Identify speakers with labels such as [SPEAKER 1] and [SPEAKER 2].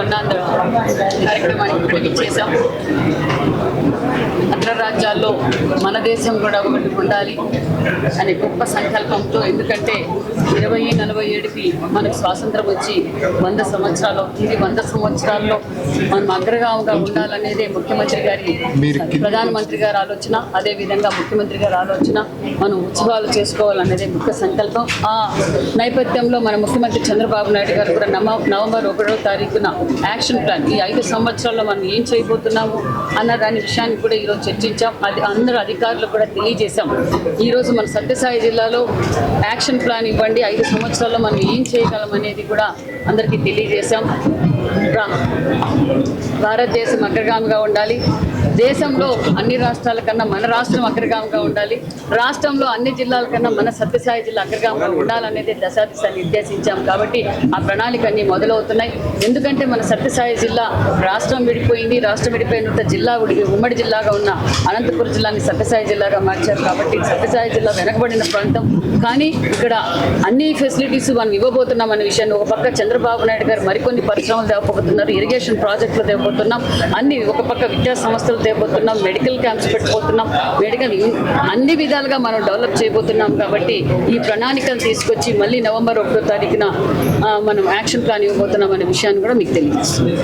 [SPEAKER 1] స్వర్ణాంధ్ర కార్యక్రమానికి ఇచ్చేసాం. అగ్రరాజ్యాల్లో మన దేశం కూడా ఒకటి ఉండాలి అనే గొప్ప సంకల్పంతో, ఎందుకంటే 2047కి మనకు స్వాతంత్రం వచ్చి 100 సంవత్సరాలు అవుతుంది. 100 సంవత్సరాల్లో మనం అగ్రగామిగా ఉండాలనేదే ముఖ్యమంత్రి గారి, ప్రధానమంత్రి గారి ఆలోచన. అదేవిధంగా ముఖ్యమంత్రి గారి ఆలోచన. మనం ఉత్సవాలు చేసుకోవాలనేదే ముఖ్య సంకల్పం. ఆ నేపథ్యంలో మన ముఖ్యమంత్రి చంద్రబాబు నాయుడు గారు కూడా నవంబర్ 1వ తారీఖున యాక్షన్ ప్లాన్, ఈ 5 సంవత్సరాల్లో మనం ఏం చేయబోతున్నాము అన్న దాని విషయాన్ని కూడా ఈరోజు చర్చించాం. అది అందరూ అధికారులు కూడా తెలియజేశాం. ఈరోజు మన సత్యసాయి జిల్లాలో యాక్షన్ ప్లాన్ ఇవ్వండి, 5 సంవత్సరాల్లో మనం ఏం చేయగలం అనేది కూడా అందరికీ తెలియజేశాం. భారతదేశం అగ్రగామిగా ఉండాలి. దేశంలో అన్ని రాష్ట్రాల కన్నా మన రాష్ట్రం అగ్రగామిగా ఉండాలి. రాష్ట్రంలో అన్ని జిల్లాల కన్నా మన సత్యసాయి జిల్లా అగ్రగామిగా ఉండాలనేది దశాదిశ నిర్దేశించాం. కాబట్టి ఆ ప్రణాళిక అన్నీ మొదలవుతున్నాయి. ఎందుకంటే మన సత్యసాయి జిల్లా రాష్ట్రం విడిపోయింది. రాష్ట్రం విడిపోయిన జిల్లా ఉమ్మడి జిల్లాగా ఉన్న అనంతపురం జిల్లాని సత్యసాయి జిల్లాగా మార్చారు. కాబట్టి సత్యసాయి జిల్లా వెనకబడిన ప్రాంతం. కానీ ఇక్కడ అన్ని ఫెసిలిటీస్ మనం ఇవ్వబోతున్నాం అనే విషయాన్ని ఒక పక్క చంద్రబాబు నాయుడు గారు మరికొన్ని పరిశ్రమలు తేవబోతున్నారు, ఇరిగేషన్ ప్రాజెక్టులు తేవబోతున్నాం, ఒక పక్క విద్యా సంస్థలు తేవబోతున్నాం, మెడికల్ క్యాంప్స్ పెట్టుకోతున్నాం, అన్ని విధాలుగా మనం డెవలప్ చేయబోతున్నాం. కాబట్టి ఈ ప్రణాళికను తీసుకొచ్చి మళ్ళీ నవంబర్ 1వ తారీఖున మనం యాక్షన్ ప్లాన్ ఇవ్వబోతున్నాం అనే విషయాన్ని కూడా మీకు తెలియజేస్తున్నాం.